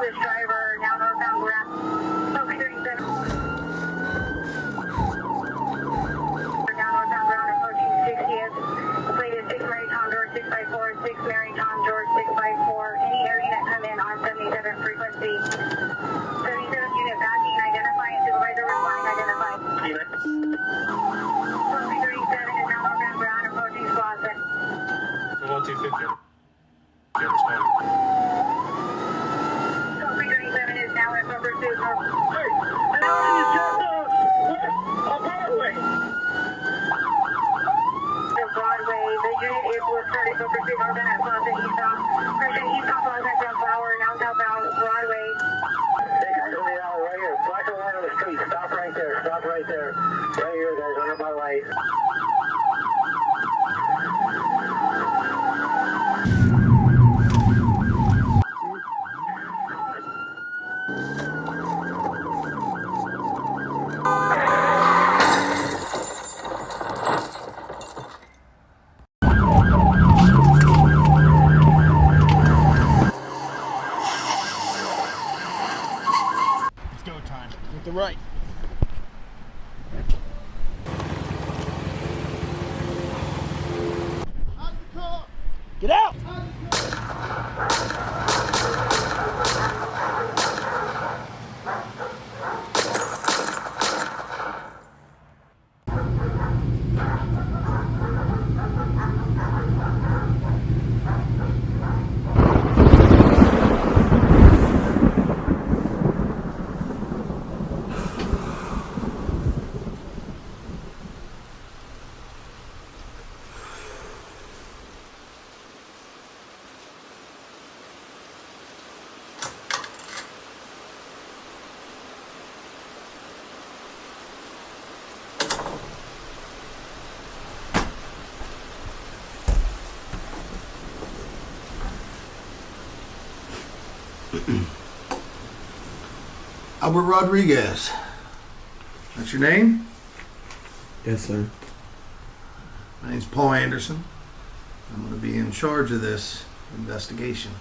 Switch driver, now northbound ground. Focus 37. Now northbound ground, approaching 60th. Plate is 6 Mary Tom George 654, 6 Mary Tom George 654. Any air unit come in on 77 frequency. 77 unit backing, identifying supervisor replying, identified. Focus 37 is now northbound ground, approaching Squawson. So 1250. You understand? Focus 37 is now in pursuit. Hey, Broadway, the unit is with 30 for pursuit northbound at Plaza Eastbound. Present eastbound Plaza from Flower, now southbound Broadway. Hey guys, on the alley right here. Black and white on the street. Stop right there. Stop right there. Right here, guys, under my light. It's go time. With the right. Get out! Albert Rodriguez. That's your name? Yes, sir. My name's Paul Anderson. I'm going to be in charge of this investigation.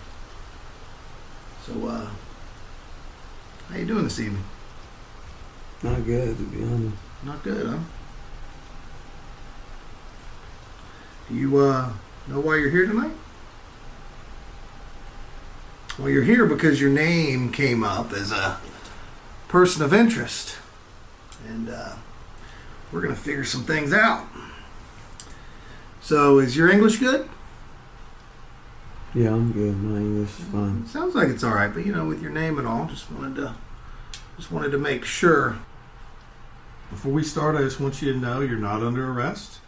So, how you doing this evening? Not good, to be honest. Not good, huh? Do you, know why you're here tonight? Well, you're here because your name came up as a person of interest. And we're going to figure some things out. So, is your English good? Yeah, I'm good. My English is fine. Sounds like it's all right, but with your name and all, just wanted to make sure. Before we start, I just want you to know you're not under arrest.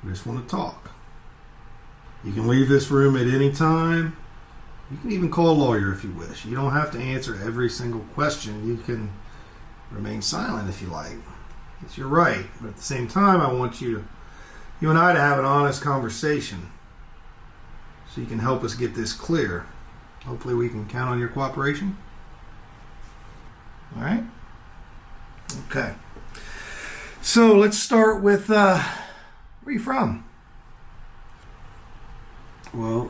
We just want to talk. You can leave this room at any time. You can even call a lawyer if you wish. You don't have to answer every single question. You can remain silent if you like. It's your right. But at the same time, I want you and I to have an honest conversation so you can help us get this clear. Hopefully we can count on your cooperation. All right? Okay. So let's start with, where are you from? Well,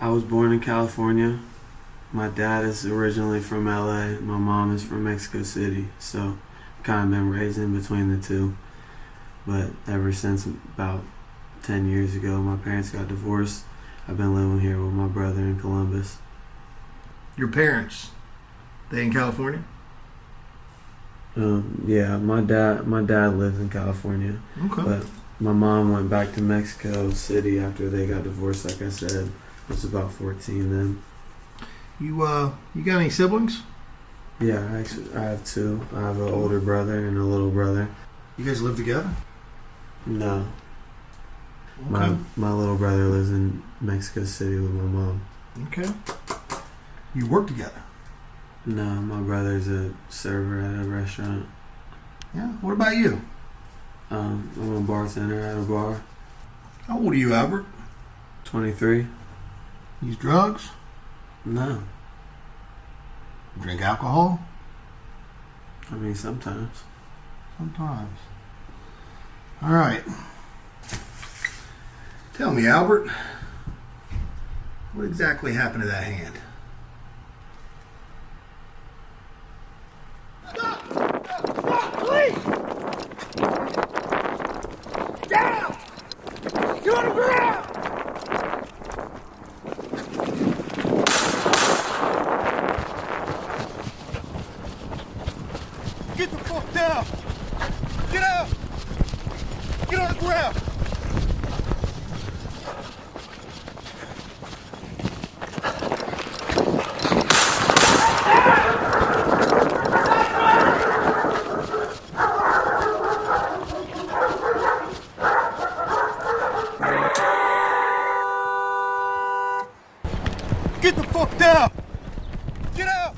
I was born in California. My dad is originally from LA. My mom is from Mexico City. So I've kind of been raised in between the two. But ever since about 10 years ago, my parents got divorced. I've been living here with my brother in Columbus. Your parents, they in California? Yeah, my dad lives in California. Okay. But my mom went back to Mexico City after they got divorced, like I said. I was about 14 then. You got any siblings? Yeah, actually, I have two. I have an older brother and a little brother. You guys live together? No. Okay. My little brother lives in Mexico City with my mom. Okay. You work together? No, my brother's a server at a restaurant. Yeah. What about you? I'm a bartender at a bar. How old are you, Albert? 23. Use drugs? No. Drink alcohol? I mean, sometimes. Sometimes. All right. Tell me, Albert, what exactly happened to that hand? Get the fuck down! Get out!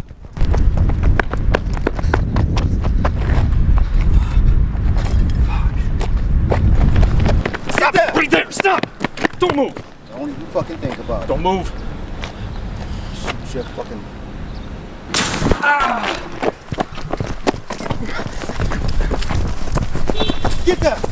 Stop that! Right there! Stop! Don't move! Don't even fucking think about it. Don't move! Shoot your fucking... Get that!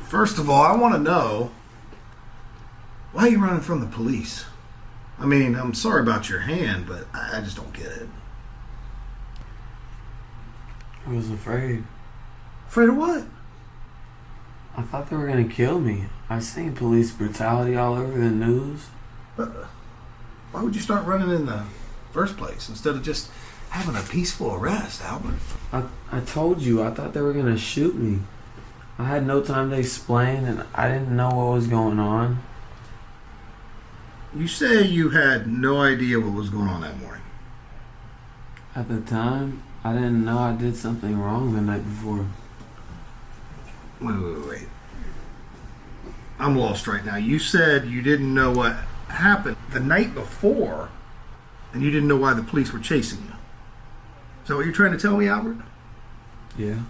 First of all, I want to know, why are you running from the police? I mean, I'm sorry about your hand, but I just don't get it. I was afraid. Afraid of what? I thought they were gonna kill me. I've seen police brutality all over the news. Why would you start running in the first place instead of just having a peaceful arrest, Albert? I told you, I thought they were gonna shoot me. I had no time to explain, and I didn't know what was going on. You say you had no idea what was going on that morning. At the time, I didn't know I did something wrong the night before. Wait. I'm lost right now. You said you didn't know what happened the night before, and you didn't know why the police were chasing you. Is that what you're trying to tell me, Albert? Yeah,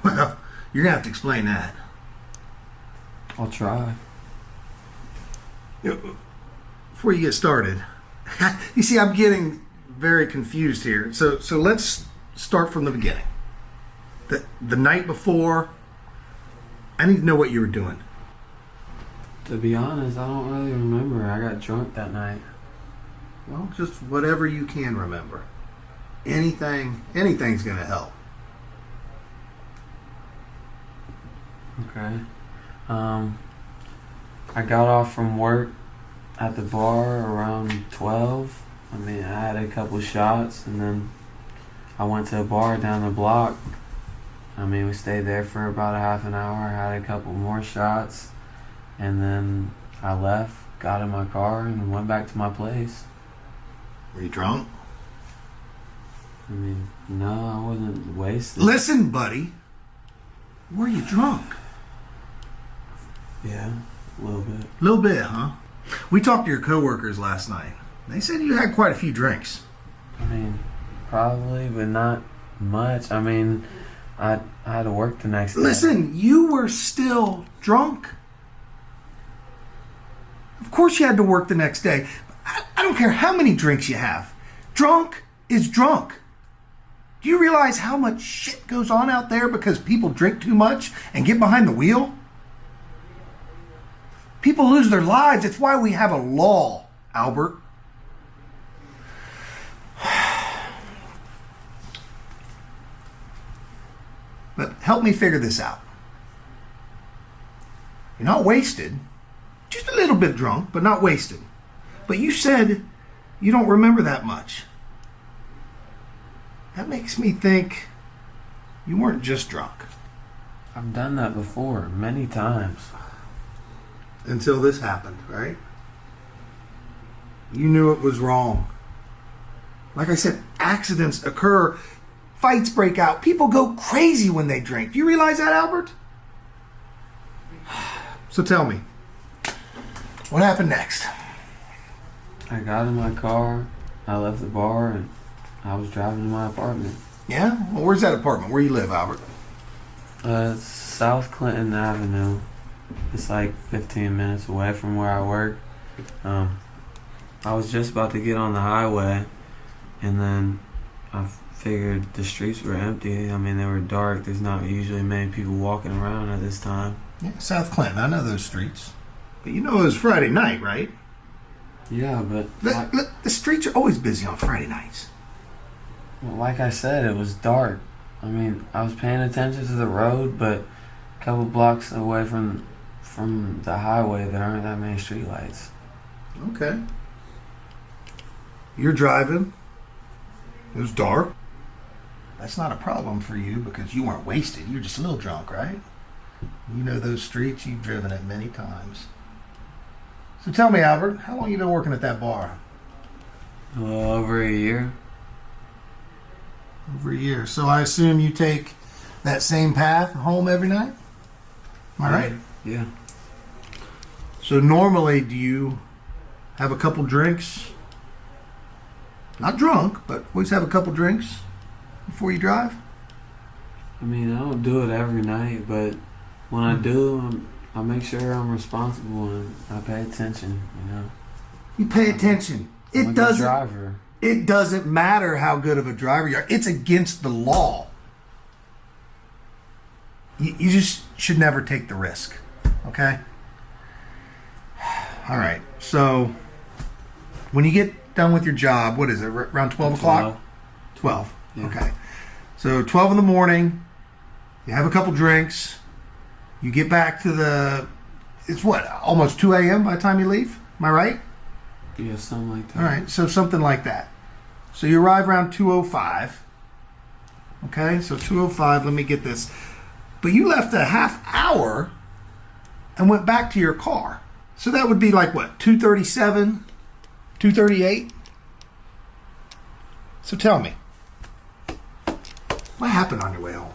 Well, you're going to have to explain that. I'll try. Before you get started, you see, I'm getting very confused here. So let's start from the beginning. The night before, I need to know what you were doing. To be honest, I don't really remember. I got drunk that night. Well, just whatever you can remember. Anything's going to help. Okay. I got off from work at the bar around 12. I mean, I had a couple shots, and then I went to a bar down the block. I mean, we stayed there for about a half an hour, had a couple more shots, and then I left, got in my car, and went back to my place. Were you drunk? I mean, no, I wasn't wasted. Listen, buddy. Were you drunk? Yeah, a little bit. A little bit, huh? We talked to your coworkers last night. They said you had quite a few drinks. I mean, probably, but not much. I mean, I had to work the next day. Listen, you were still drunk. Of course you had to work the next day. I don't care how many drinks you have. Drunk is drunk. Do you realize how much shit goes on out there because people drink too much and get behind the wheel? People lose their lives. It's why we have a law, Albert. But help me figure this out. You're not wasted. Just a little bit drunk, but not wasted. But you said you don't remember that much. That makes me think you weren't just drunk. I've done that before, many times. Until this happened, right? You knew it was wrong. Like I said, accidents occur, fights break out, people go crazy when they drink. Do you realize that, Albert? So tell me, what happened next? I got in my car, I left the bar, and I was driving to my apartment. Yeah? Well, where's that apartment? Where you live, Albert? It's South Clinton Avenue. It's like 15 minutes away from where I work. I was just about to get on the highway, and then I figured the streets were empty. I mean, they were dark. There's not usually many people walking around at this time. Yeah, South Clinton. I know those streets. But you know it was Friday night, right? Yeah, but The streets are always busy on Friday nights. like I said, it was dark. I mean, I was paying attention to the road, but a couple blocks away from the highway, there aren't that many streetlights. Okay. You're driving. It was dark. That's not a problem for you because you weren't wasted. You're just a little drunk, right? You know those streets. You've driven it many times. So tell me, Albert, how long you been working at that bar? Well, over a year. Over a year. So I assume you take that same path home every night? Am I right? Yeah. So normally, do you have a couple drinks? Not drunk, but always have a couple drinks before you drive? I mean, I don't do it every night, but when I do, I make sure I'm responsible and I pay attention, you know. You pay attention. I'm a It good doesn't. driver. It doesn't matter how good of a driver you are. It's against the law. You just should never take the risk. Okay? All right. So, when you get done with your job, what is it? Around 12 o'clock? 12. Yeah. Okay. So, 12 in the morning, you have a couple drinks, you get back to it's what, almost 2 a.m. by the time you leave? Am I right? Yeah, something like that. All right, so something like that. So you arrive around 2:05. Okay, so 2:05, let me get this. But you left a half hour and went back to your car. So that would be like what, 2:37, 2:38? So tell me, what happened on your way home?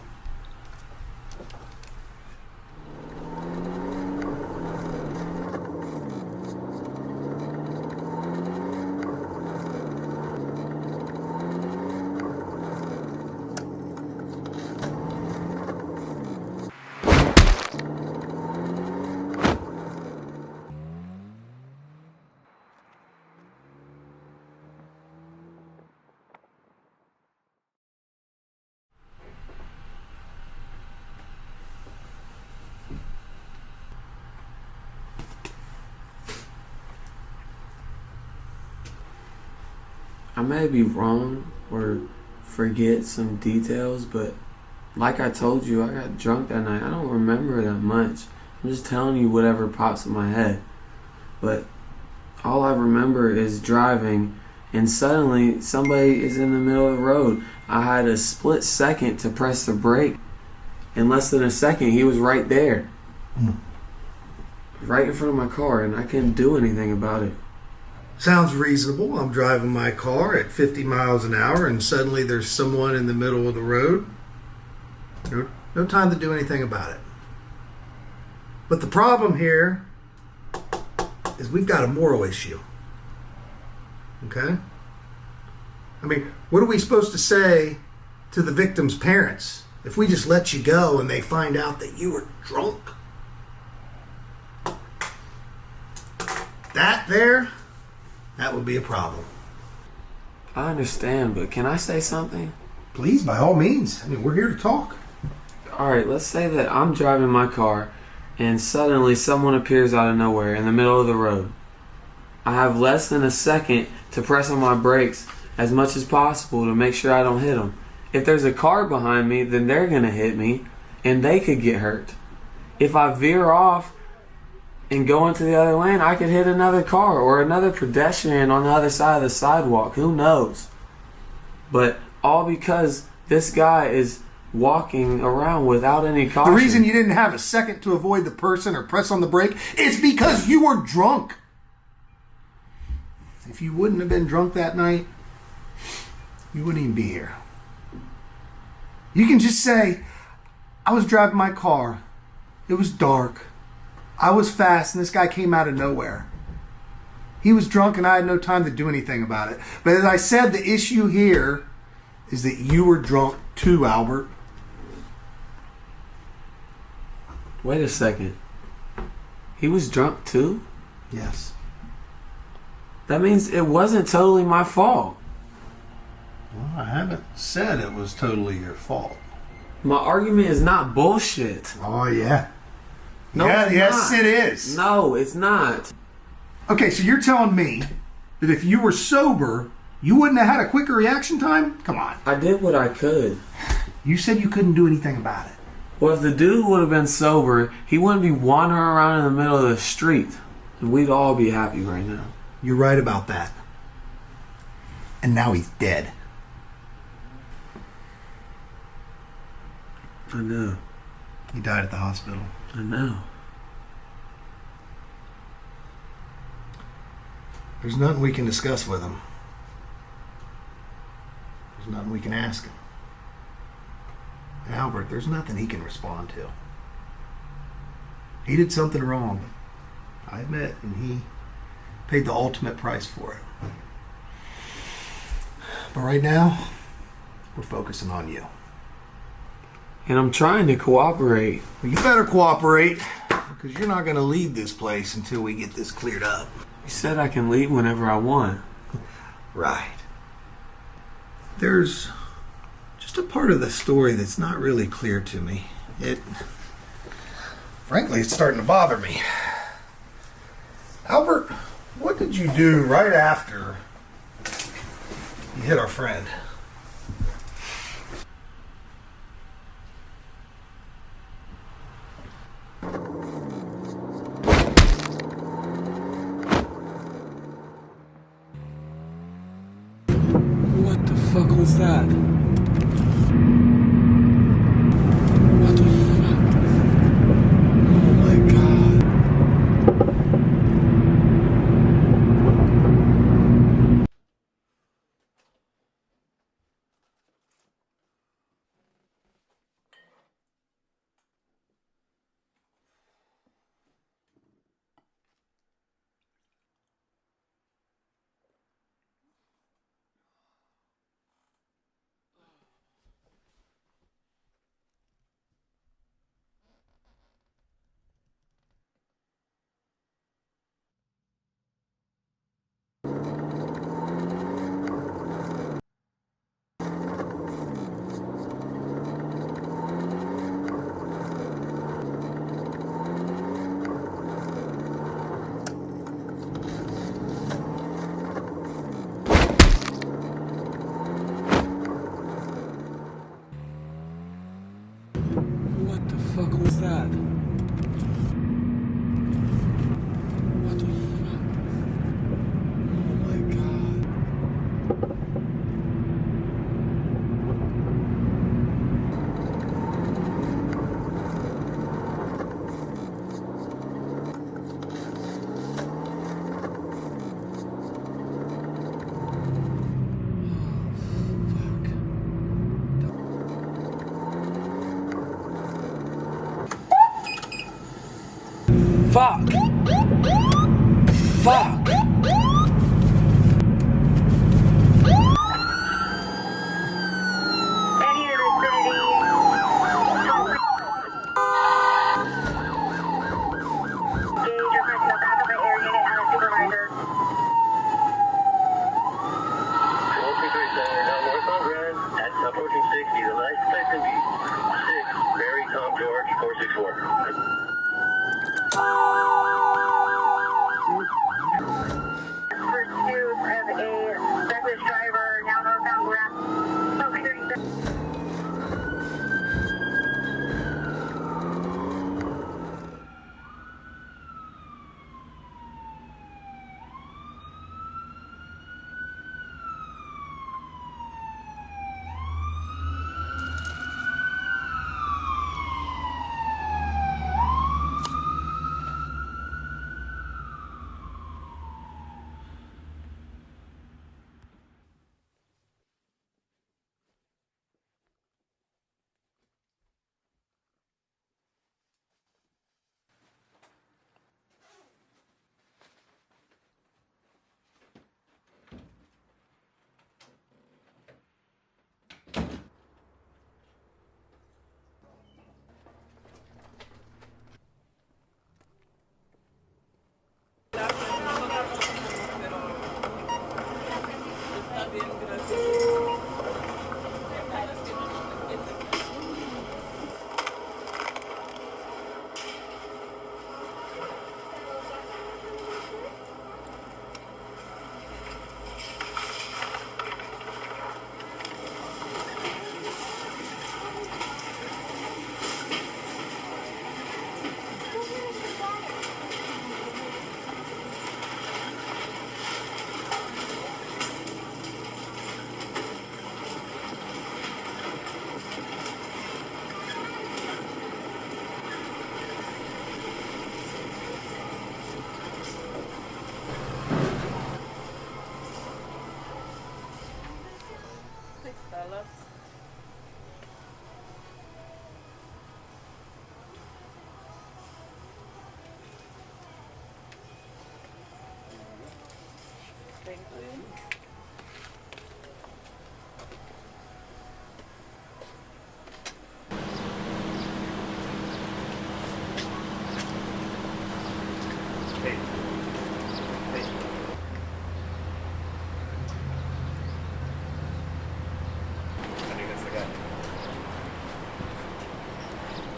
I may be wrong or forget some details, but like I told you, I got drunk that night. I don't remember that much. I'm just telling you whatever pops in my head. But all I remember is driving, and suddenly somebody is in the middle of the road. I had a split second to press the brake. In less than a second, he was right there. Right in front of my car, and I couldn't do anything about it. Sounds reasonable. I'm driving my car at 50 miles an hour and suddenly there's someone in the middle of the road. No time to do anything about it. But the problem here is we've got a moral issue. Okay? I mean, what are we supposed to say to the victim's parents if we just let you go and they find out that you were drunk? That would be a problem. I understand, but can I say something? Please, by all means. I mean, we're here to talk. Alright, let's say that I'm driving my car and suddenly someone appears out of nowhere in the middle of the road. I have less than a second to press on my brakes as much as possible to make sure I don't hit them. If there's a car behind me, then they're going to hit me and they could get hurt. If I veer off and go into the other lane, I could hit another car or another pedestrian on the other side of the sidewalk. Who knows? But all because this guy is walking around without any caution. The reason you didn't have a second to avoid the person or press on the brake is because you were drunk. If you wouldn't have been drunk that night, you wouldn't even be here. You can just say, I was driving my car. It was dark. I was fast and this guy came out of nowhere. He was drunk and I had no time to do anything about it. But as I said, the issue here is that you were drunk too, Albert. Wait a second. He was drunk too? Yes. That means it wasn't totally my fault. Well, I haven't said it was totally your fault. My argument is not bullshit. Oh, yeah. No, yeah, it's yes, not. it is. No, it's not. Okay, so you're telling me that if you were sober, you wouldn't have had a quicker reaction time? Come on. I did what I could. You said you couldn't do anything about it. Well, if the dude would have been sober, he wouldn't be wandering around in the middle of the street. And we'd all be happy right now. You're right about that. And now he's dead. I know. He died at the hospital. I know. There's nothing we can discuss with him. There's nothing we can ask him. And Albert, there's nothing he can respond to. He did something wrong, I admit, and he paid the ultimate price for it. But right now, we're focusing on you. And I'm trying to cooperate. Well, you better cooperate, because you're not going to leave this place until we get this cleared up. You said I can leave whenever I want. Right. There's just a part of the story that's not really clear to me. Frankly, it's starting to bother me. Albert, what did you do right after you hit our friend? What the fuck was that? What the fuck? Oh my god. What the fuck was that? What the fuck? Oh my god. Fuck! Fuck! Any in the vicinity, Gauge requesting a backup by air unit and a supervisor. 1223 Center, now north on Grand, at approaching 60. The last place can be 6, Mary Tom George, 464.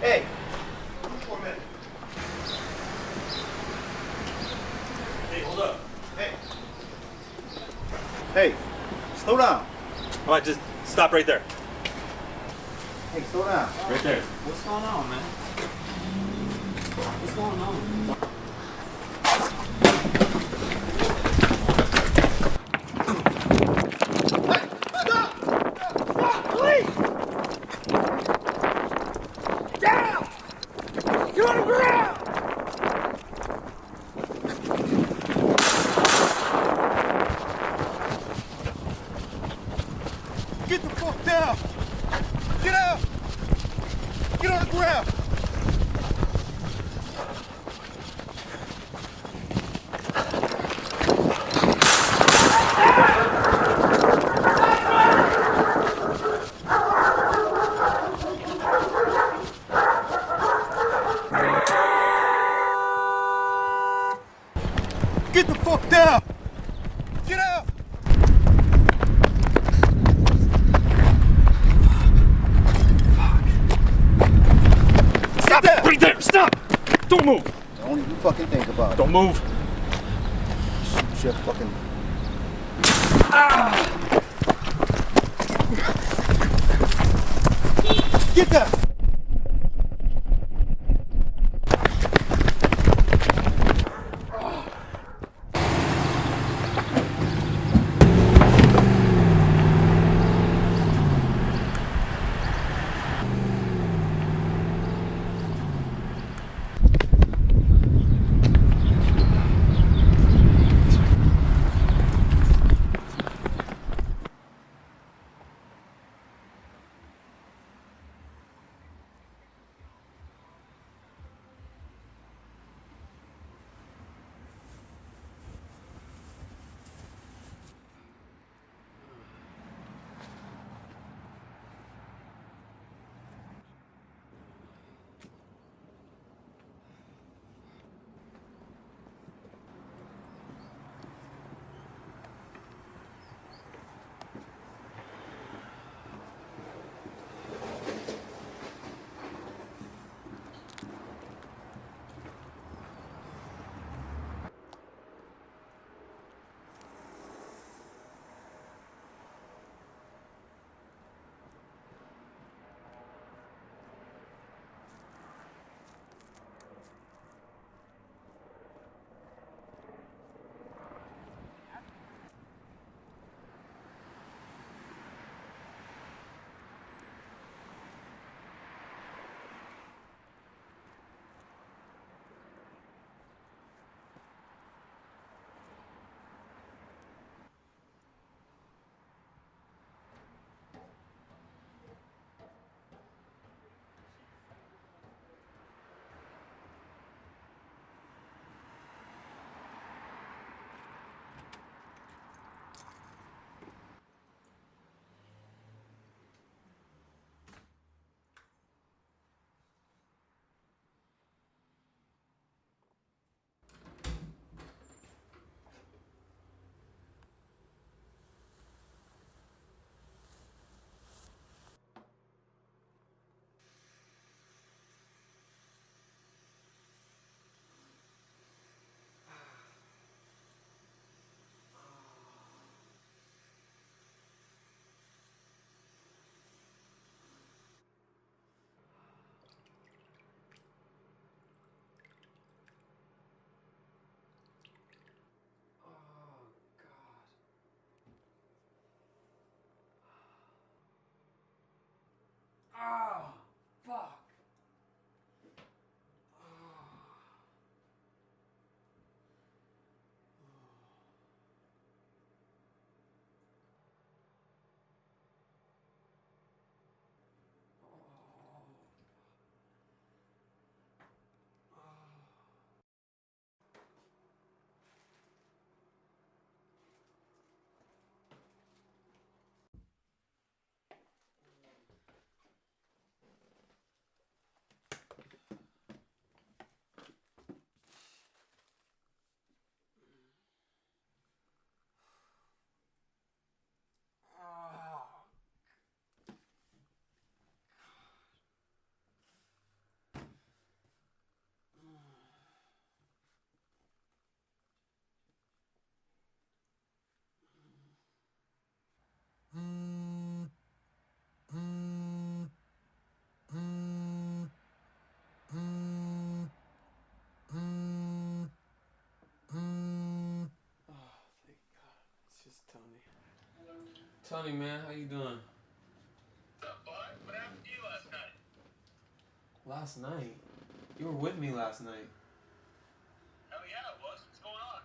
Hey. Hey, hold up. Hey. Slow down. All right, just stop right there. Hey, slow down. Right there. What's going on, man? What's going on? Get the fuck down. Get out. Get on the ground. Get the fuck down. Get out. Stop it! Right there! Stop! Don't move! Don't even fucking think about it. Don't move! Shoot your fucking... Get that! Tony, man, how you doing? What's up, bud? What happened to you last night? Last night? You were with me last night. Hell yeah, it was. What's going on?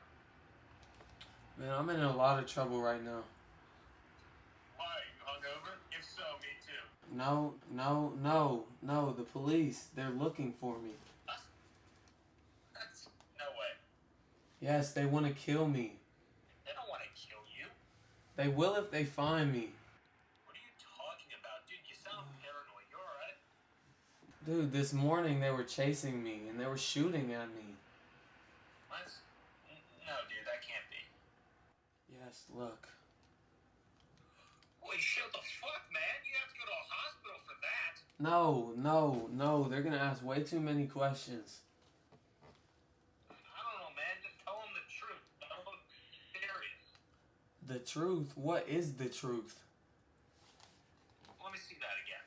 Man, I'm in a lot of trouble right now. Why? You hungover? If so, me too. No. The police, they're looking for me. That's no way. Yes, they want to kill me. They don't want to kill you. They will if they find me. What are you talking about? Dude, you sound paranoid. You alright? Dude, this morning they were chasing me and they were shooting at me. No, dude, that can't be. Yes, look. Holy shit, the fuck, man? You have to go to a hospital for that. No. They're gonna ask way too many questions. I don't know, man. Just tell them the truth. Don't look serious. The truth? What is the truth? Let me see that again.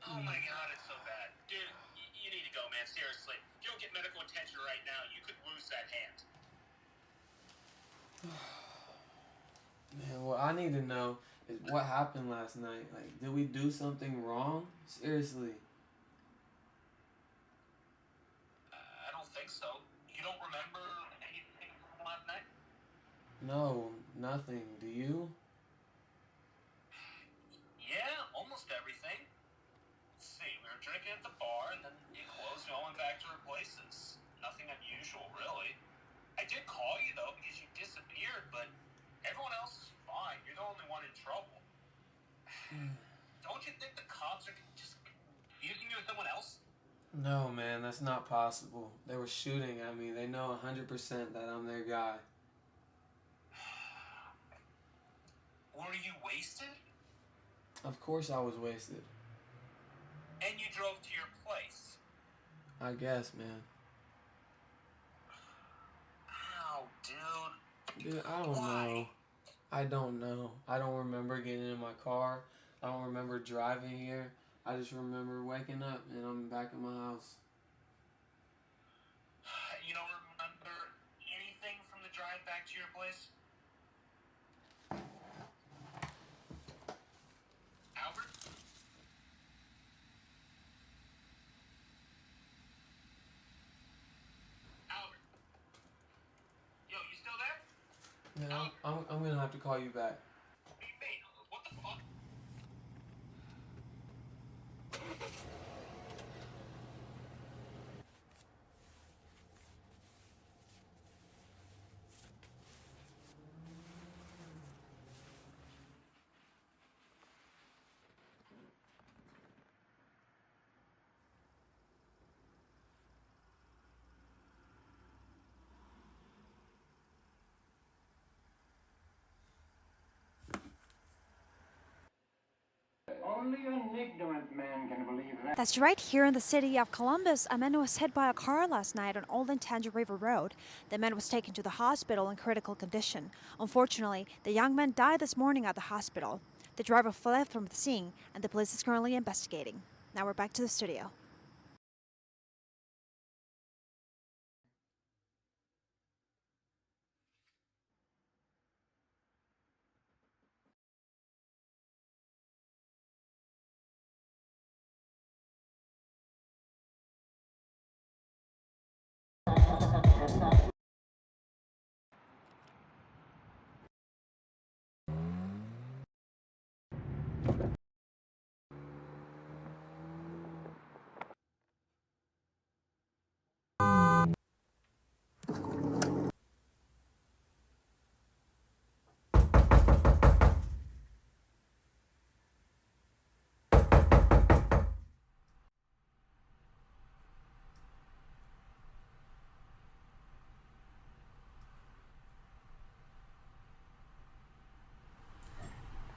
Oh my god, it's so bad. Dude, you need to go, man. Seriously. If you don't get medical attention right now, you could lose that hand. Man, what I need to know is what happened last night. Like, did we do something wrong? Seriously. I don't think so. You don't remember anything from last night? No, nothing. Do you? Yeah, almost everything. Let's see, we were drinking at the bar, and then you closed and all went back to our places. Nothing unusual, really. I did call you, though, because you disappeared, but everyone else is fine. You're the only one in trouble. Don't you think the cops are just confusing you with someone else? No, man, that's not possible. They were shooting at me. They know 100% that I'm their guy. Were you wasted? Of course I was wasted. And you drove to your place? I guess, man. Ow, dude. Dude, I don't Why? know. I don't remember getting in my car. I don't remember driving here. I just remember waking up and I'm back in my house. You don't remember anything from the drive back to your place? Albert? Albert? Yo, you still there? Man, I'm gonna have to call you back. What do you mean? What the fuck? Only an ignorant man can believe that. That's right. Here in the city of Columbus, a man was hit by a car last night on Old Tangier River Road. The man was taken to the hospital in critical condition. Unfortunately, the young man died this morning at the hospital. The driver fled from the scene, and the police is currently investigating. Now we're back to the studio.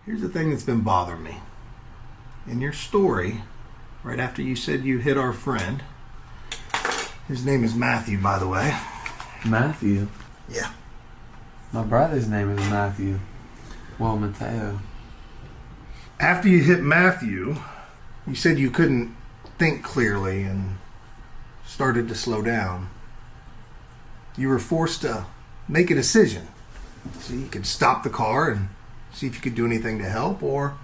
Here's the thing that's been bothering me. In your story, right after you said you hit our friend, his name is Matthew, by the way. Matthew? Yeah. My brother's name is Matthew. Well, Mateo. After you hit Matthew, you said you couldn't think clearly and started to slow down. You were forced to make a decision. So you could stop the car and see if you could do anything to help, or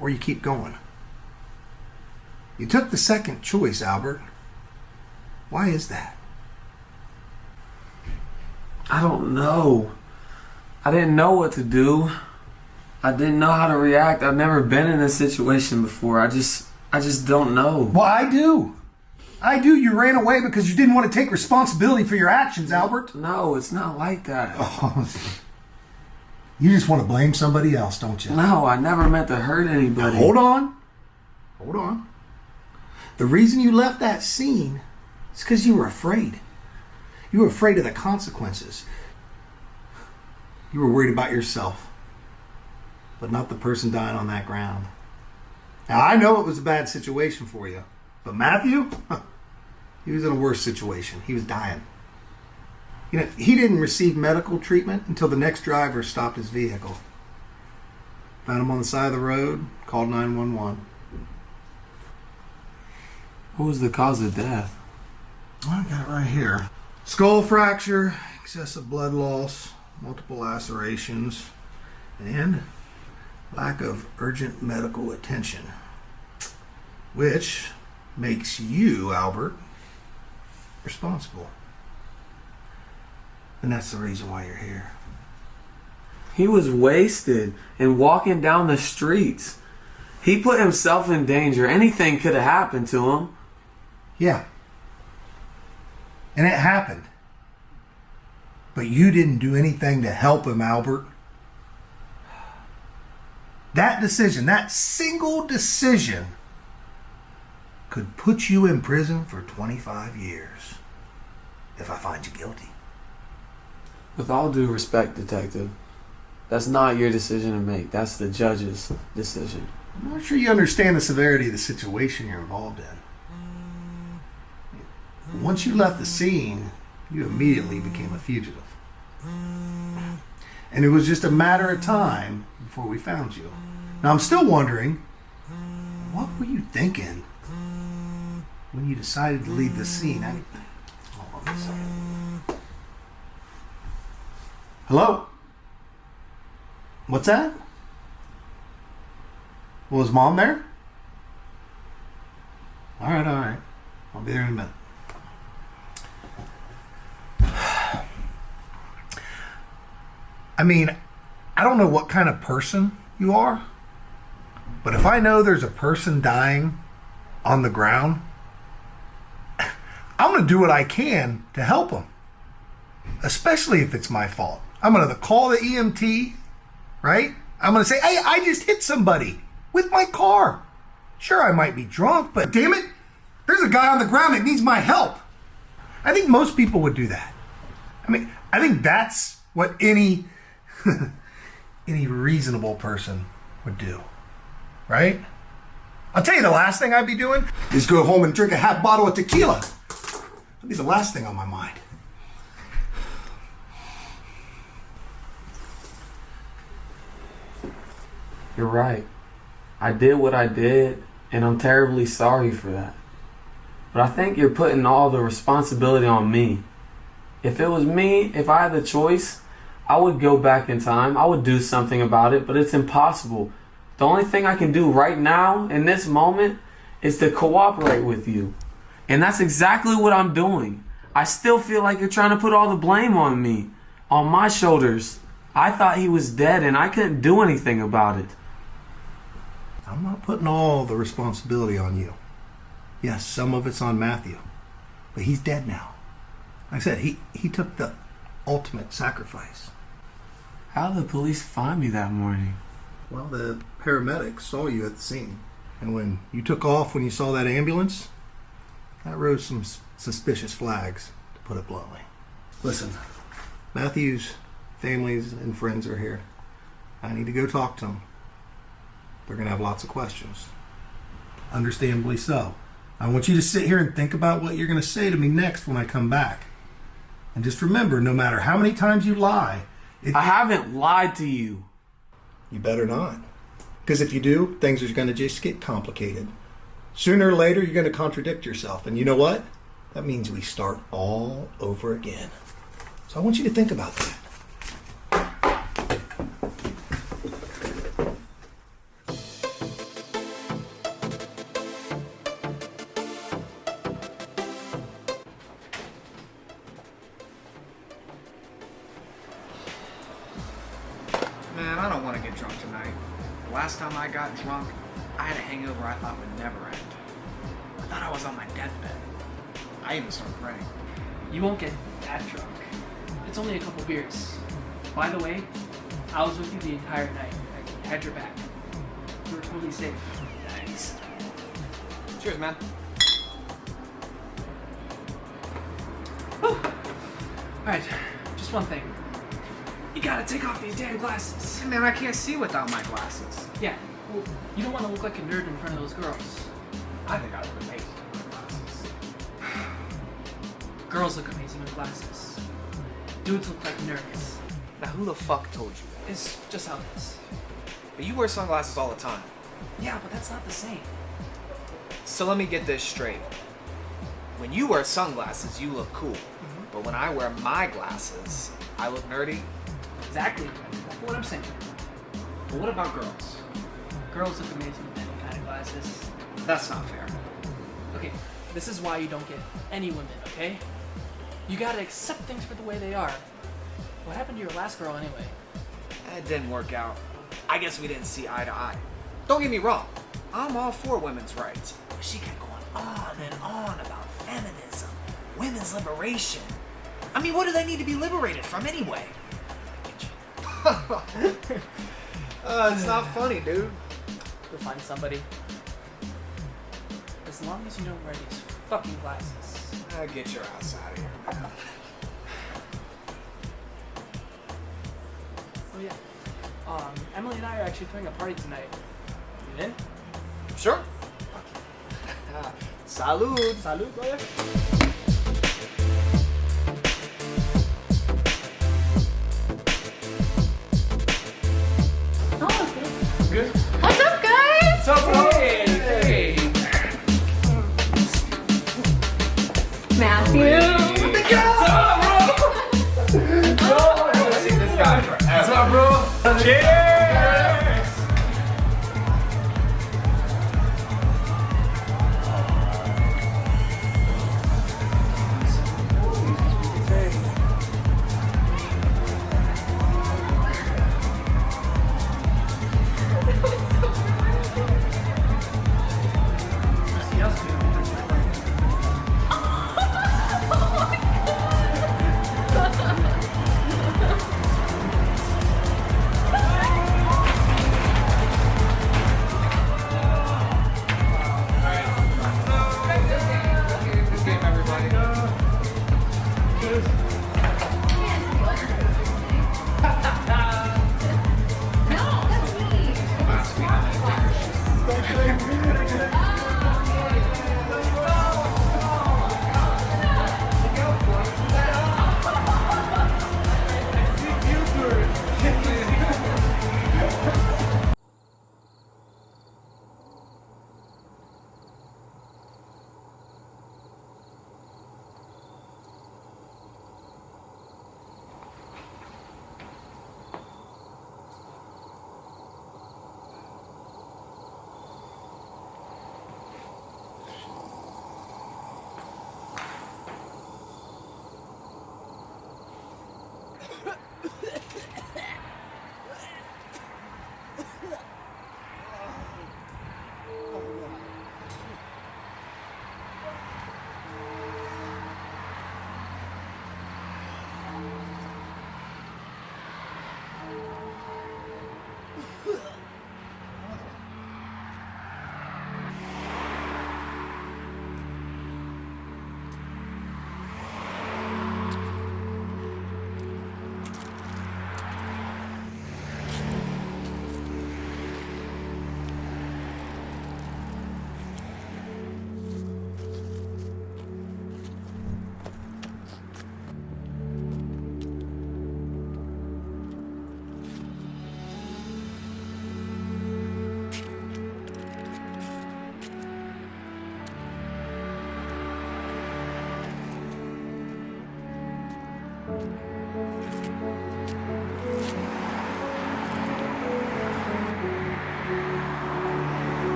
you keep going. You took the second choice, Albert. Why is that? I don't know. I didn't know what to do. I didn't know how to react. I've never been in this situation before. I just don't know. Well, I do. You ran away because you didn't want to take responsibility for your actions, Albert. No, it's not like that. Oh, you just want to blame somebody else, don't you? No, I never meant to hurt anybody. Now, hold on. The reason you left that scene is because you were afraid. You were afraid of the consequences. You were worried about yourself, but not the person dying on that ground. Now, I know it was a bad situation for you, but Matthew, he was in a worse situation. He was dying. You know, he didn't receive medical treatment until the next driver stopped his vehicle. Found him on the side of the road, called 911. What was the cause of death? I got it right here. Skull fracture, excessive blood loss, multiple lacerations, and lack of urgent medical attention. Which makes you, Albert, responsible. And that's the reason why you're here. He was wasted and walking down the streets. He put himself in danger. Anything could have happened to him. Yeah. And it happened. But you didn't do anything to help him, Albert. That decision, that single decision, could put you in prison for 25 years if I find you guilty. With all due respect, Detective, that's not your decision to make. That's the judge's decision. I'm not sure you understand the severity of the situation you're involved in. Once you left the scene, you immediately became a fugitive. And it was just a matter of time before we found you. Now, I'm still wondering, what were you thinking when you decided to leave the scene? Hold on a second. Hello? What's that? Well, is Mom there? All right. I'll be there in a minute. I mean, I don't know what kind of person you are, but if I know there's a person dying on the ground, I'm going to do what I can to help them, especially if it's my fault. I'm going to call the EMT, right? I'm going to say, hey, I just hit somebody with my car. Sure, I might be drunk, but damn it, there's a guy on the ground that needs my help. I think most people would do that. I mean, I think that's what any reasonable person would do, right? I'll tell you, the last thing I'd be doing is go home and drink a half bottle of tequila. That'd be the last thing on my mind. You're right. I did what I did, and I'm terribly sorry for that. But I think you're putting all the responsibility on me. If it was me, if I had the choice, I would go back in time. I would do something about it, but it's impossible. The only thing I can do right now, in this moment, is to cooperate with you. And that's exactly what I'm doing. I still feel like you're trying to put all the blame on me, on my shoulders. I thought he was dead, and I couldn't do anything about it. I'm not putting all the responsibility on you. Yes, some of it's on Matthew, but he's dead now. Like I said, he took the ultimate sacrifice. How did the police find me that morning? Well, the paramedics saw you at the scene, and when you took off when you saw that ambulance, that rose some suspicious flags, to put it bluntly. Listen, Matthew's families and friends are here. I need to go talk to them. They're going to have lots of questions. Understandably so. I want you to sit here and think about what you're going to say to me next when I come back. And just remember, no matter how many times you lie... I haven't lied to you. You better not. Because if you do, things are going to just get complicated. Sooner or later, you're going to contradict yourself. And you know what? That means we start all over again. So I want you to think about that. drunk tonight. The last time I got drunk, I had a hangover I thought would never end. I thought I was on my deathbed. I even started praying. You won't get that drunk. It's only a couple beers. By the way, I was with you the entire night. I had your back. You were totally safe. Thanks. Cheers, man. Alright, just one thing. You gotta take off these damn glasses. Hey, man, I can't see without my glasses. Yeah, well, you don't want to look like a nerd in front of those girls. I think I look amazing with my glasses. Girls look amazing with glasses. Dudes look like nerds. Now, who the fuck told you that? It's just how it is. But you wear sunglasses all the time. Yeah, but that's not the same. So let me get this straight. When you wear sunglasses, you look cool. But when I wear my glasses, I look nerdy. Exactly. That's what I'm saying. But what about girls? Girls look amazing with any kind of glasses. That's not fair. Okay, this is why you don't get any women, okay? You gotta accept things for the way they are. What happened to your last girl anyway? That didn't work out. I guess we didn't see eye to eye. Don't get me wrong. I'm all for women's rights. But she kept going on and on about feminism, women's liberation. I mean, what do they need to be liberated from anyway? It's not funny, dude. You'll find somebody. As long as you don't wear these fucking glasses. Get your ass out of here, man. Oh yeah. Emily and I are actually throwing a party tonight. You in? Sure. Salud. Salud, brother. Good. What's up, guys? What's up, bro? Hey. Matthew. What's up, bro? I've seen this guy forever. What's up, bro? Cheers.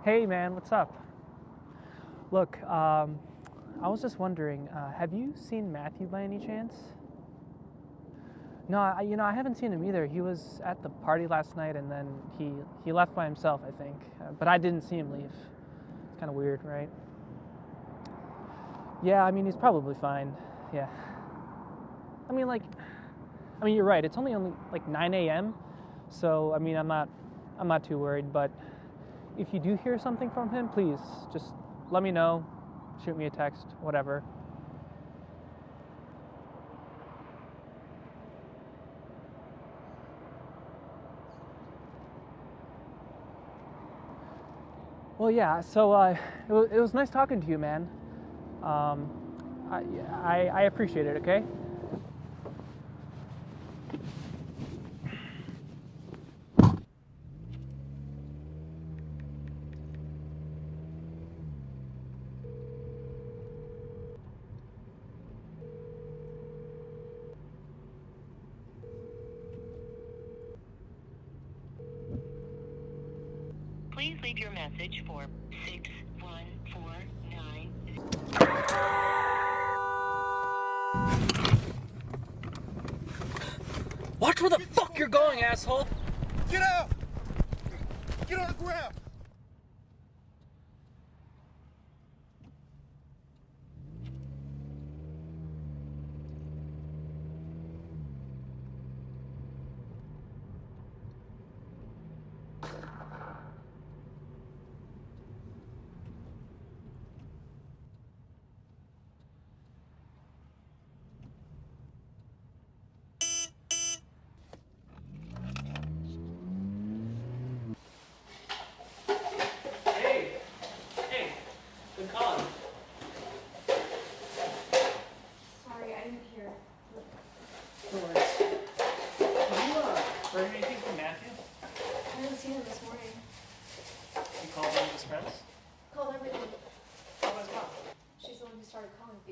Hey man, what's up? Look, I was just wondering, have you seen Matthew by any chance? No, I haven't seen him either. He was at the party last night and then he left by himself, I think. But I didn't see him leave. It's kind of weird, right? Yeah, I mean, he's probably fine. Yeah. I mean, you're right. It's only like 9 a.m. So, I mean, I'm not too worried, but if you do hear something from him, please just let me know, shoot me a text, whatever. Well, yeah, so it was nice talking to you, man. I appreciate it, okay? Please leave your message for 6149. Watch where the fuck you're going, asshole! Get out! Get on the ground!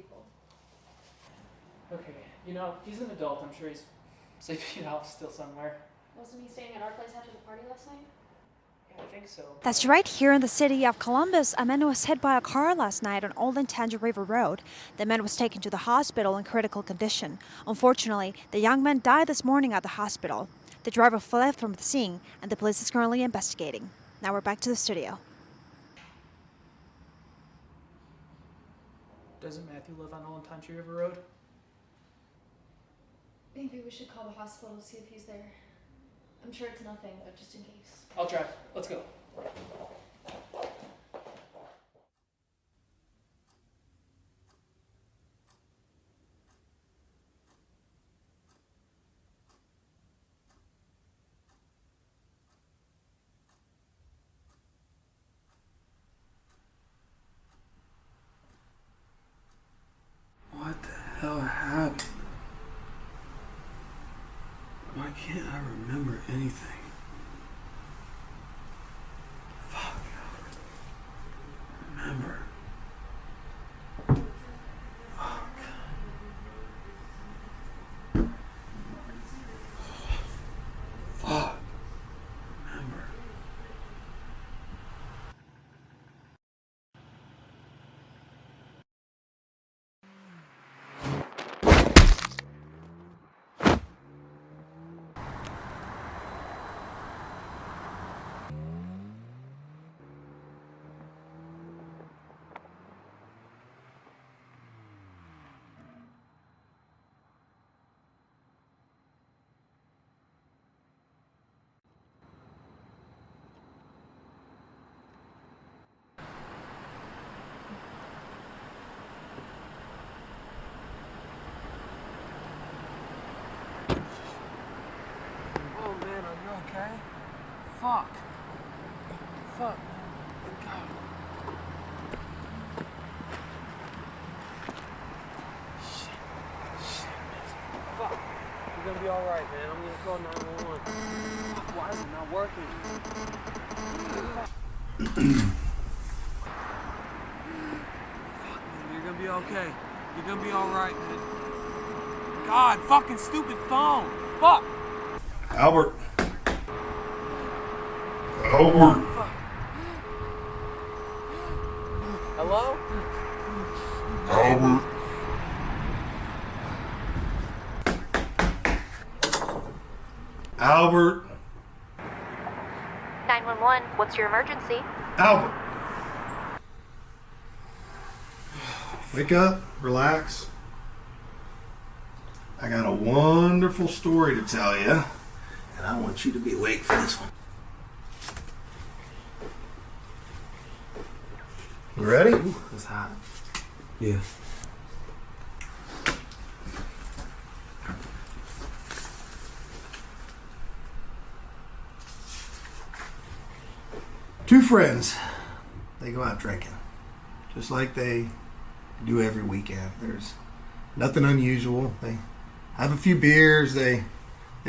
people. Okay, he's an adult. I'm sure he's sleeping it off still somewhere. Wasn't he staying at our place after the party last night? Yeah, I think so. That's right. Here in the city of Columbus, a man was hit by a car last night on Old Tangent River Road. The man was taken to the hospital in critical condition. Unfortunately, the young man died this morning at the hospital. The driver fled from the scene, and the police is currently investigating. Now we're back to the studio. Doesn't Matthew live on Old Country River Road? Maybe we should call the hospital to see if he's there. I'm sure it's nothing, but just in case. I'll drive. Let's go. What the hell happened? Why can't I remember anything? Fuck. Remember. Fuck. Fuck. Remember. Oh man, are you okay? Fuck. Fuck, man. God. Shit. Fuck. You're gonna be alright, man. I'm gonna call 911. Fuck, why is it not working? Fuck, man. You're gonna be okay. You're gonna be alright, man. God, fucking stupid phone. Fuck. Albert. Albert. Hello? Albert. Albert. 911, what's your emergency? Albert. Wake up, relax. I got a wonderful story to tell you, and I want you to be awake for this one. You ready? Ooh, it's hot. Yeah. Two friends, they go out drinking, just like they do every weekend. There's nothing unusual. They have a few beers, they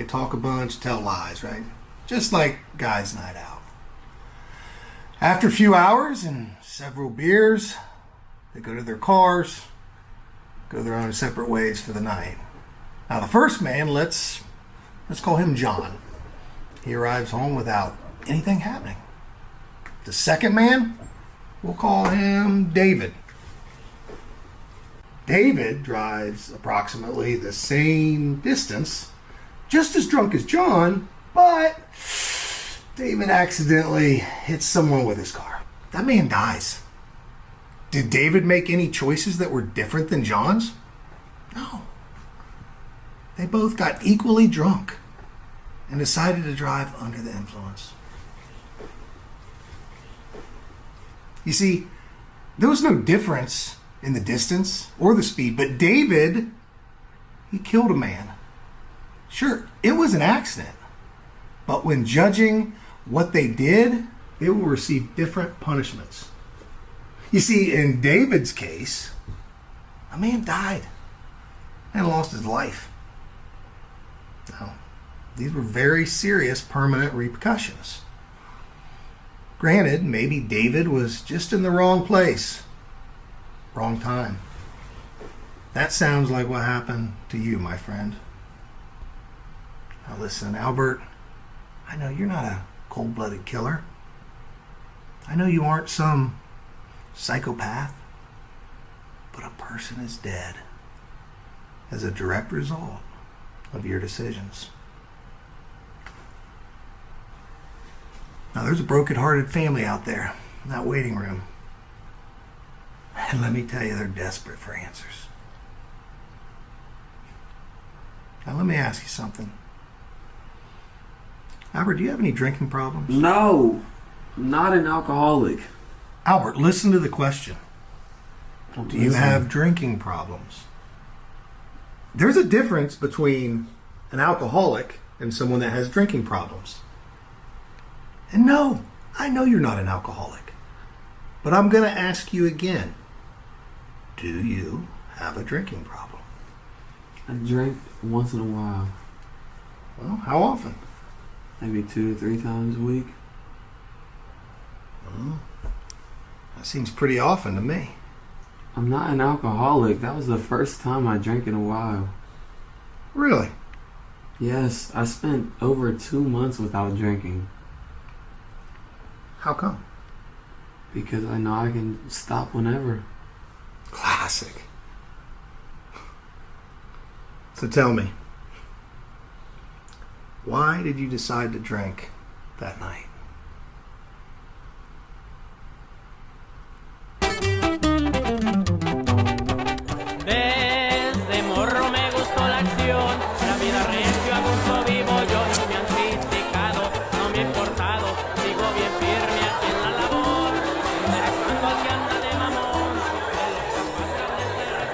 talk a bunch, tell lies, right? Just like guys' night out. After a few hours and several beers, they go to their cars, go their own separate ways for the night. Now the first man, let's call him John. He arrives home without anything happening. The second man, we'll call him David. David drives approximately the same distance, just as drunk as John, but David accidentally hits someone with his car. That man dies. Did David make any choices that were different than John's? No. They both got equally drunk and decided to drive under the influence. You see, there was no difference in the distance or the speed, but David, he killed a man. Sure, it was an accident, but when judging what they did, they will receive different punishments. You see, in David's case, a man died and lost his life. Now, these were very serious permanent repercussions. Granted, maybe David was just in the wrong place, wrong time. That sounds like what happened to you, my friend. Now listen, Albert, I know you're not a cold-blooded killer. I know you aren't some psychopath. But a person is dead as a direct result of your decisions. Now there's a broken-hearted family out there in that waiting room. And let me tell you, they're desperate for answers. Now let me ask you something. Albert, do you have any drinking problems? No, I'm not an alcoholic. Albert, listen to the question. Do you Listen. have drinking problems? There's a difference between an alcoholic and someone that has drinking problems. And no, I know you're not an alcoholic. But I'm going to ask you again. Do you have a drinking problem? I drink once in a while. Well, how often? Maybe 2 to 3 times a week. Well, that seems pretty often to me. I'm not an alcoholic. That was the first time I drank in a while. Really? Yes, I spent over 2 months without drinking. How come? Because I know I can stop whenever. Classic. So tell me, why did you decide to drink that night? Desde morro me gustó la acción, la vida recio a gusto vivo, yo no me han criticado, no me ha importado, sigo bien firme aquí en la labor, interesando al que anda de mamón, de los capaces de ser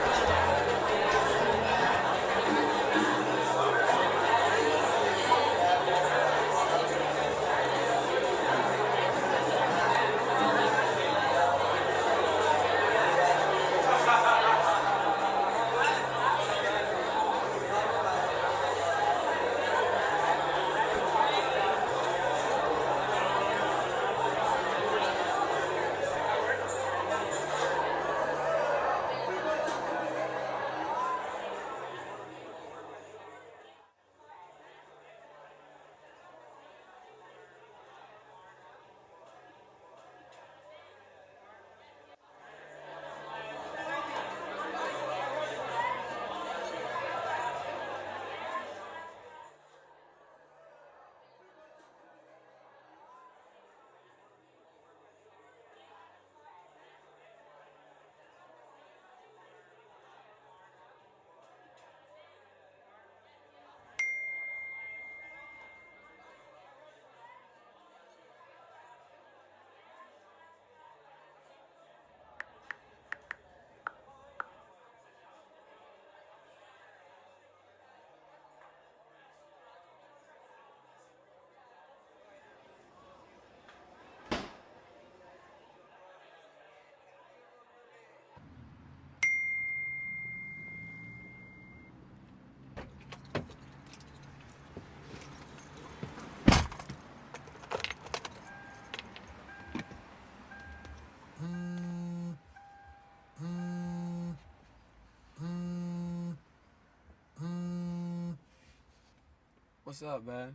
What's up, babe?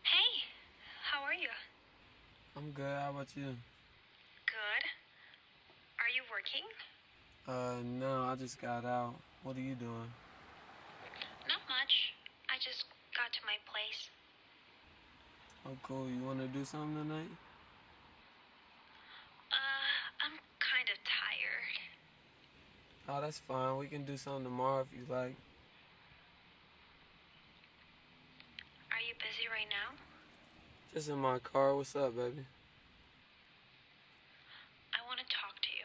Hey, how are you? I'm good. How about you? Good. Are you working? No, I just got out. What are you doing? Not much. I just got to my place. Oh, cool. You want to do something tonight? I'm kind of tired. Oh, that's fine. We can do something tomorrow if you like. Are you busy right now? Just in my car. What's up, baby? I want to talk to you.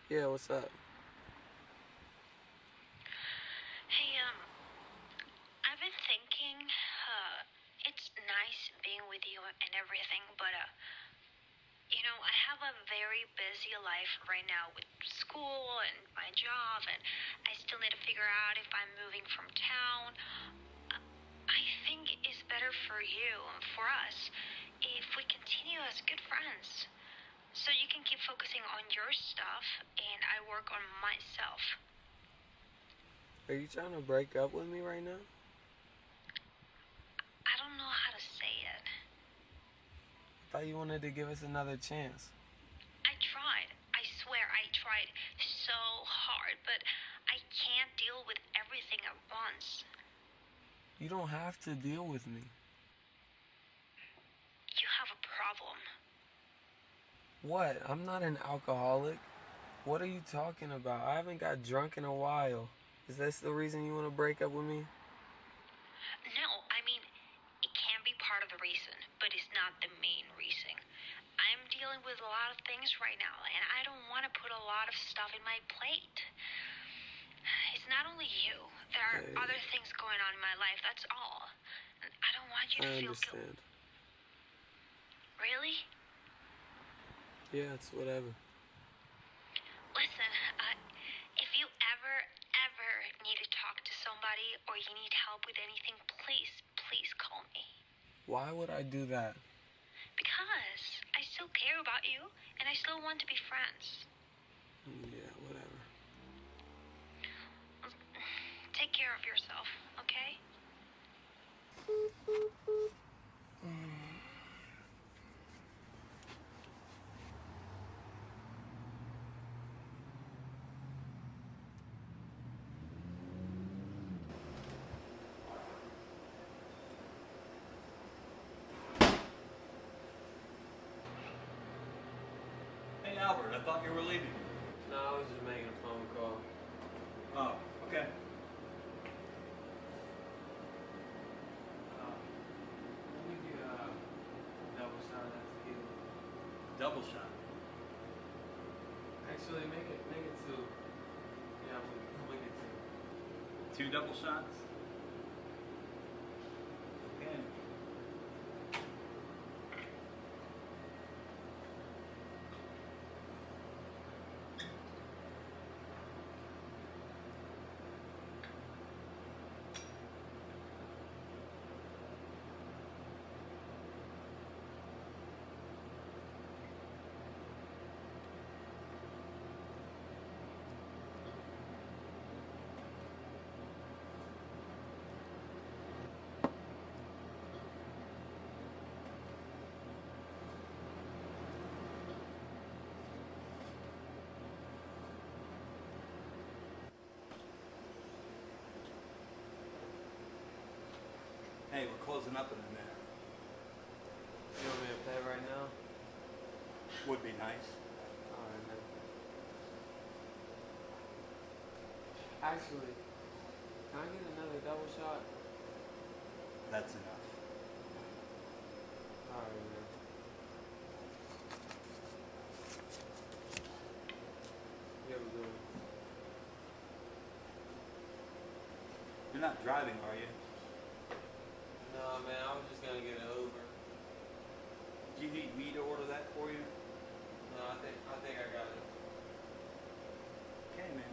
Yeah, what's up? Hey, I've been thinking, it's nice being with you and everything, but, you know, I have a very busy life right now with school and my job, and I still need to figure out if I'm moving from town. I think it's better for you and for us if we continue as good friends. So you can keep focusing on your stuff, and I work on myself. Are you trying to break up with me right now? I don't know how to say it. I thought you wanted to give us another chance. I tried. I swear I tried so hard, but I can't deal with everything at once. You don't have to deal with me. You have a problem. What? I'm not an alcoholic. What are you talking about? I haven't got drunk in a while. Is this the reason you want to break up with me? No, I mean, it can be part of the reason, but it's not the main reason. I'm dealing with a lot of things right now, and I don't want to put a lot of stuff in my plate. It's not only you. There are other things going on in my life, that's all. And I don't want you to feel understand. Really? Yeah, it's whatever. Listen, if you ever need to talk to somebody or you need help with anything, please call me. Why would I do that? Because I still care about you, and I still want to be friends. Yeah, whatever. Take care of yourself, okay? Hey, Albert, I thought you were leaving. No, I was just making a phone call. Oh, okay. Let me get a double shot of that tequila. Double shot. Actually, make it two. Yeah, we'll make it two. 2 double shots? Okay. Hey, we're closing up in a minute. You want me to pay right now? Would be nice. Alright, man. Actually, can I get another double shot? That's enough. Alright, man. You have a good one. You're not driving, are you? No, man, I was just gonna get an Uber. Do you need me to order that for you? No, I think I got it. Okay, man.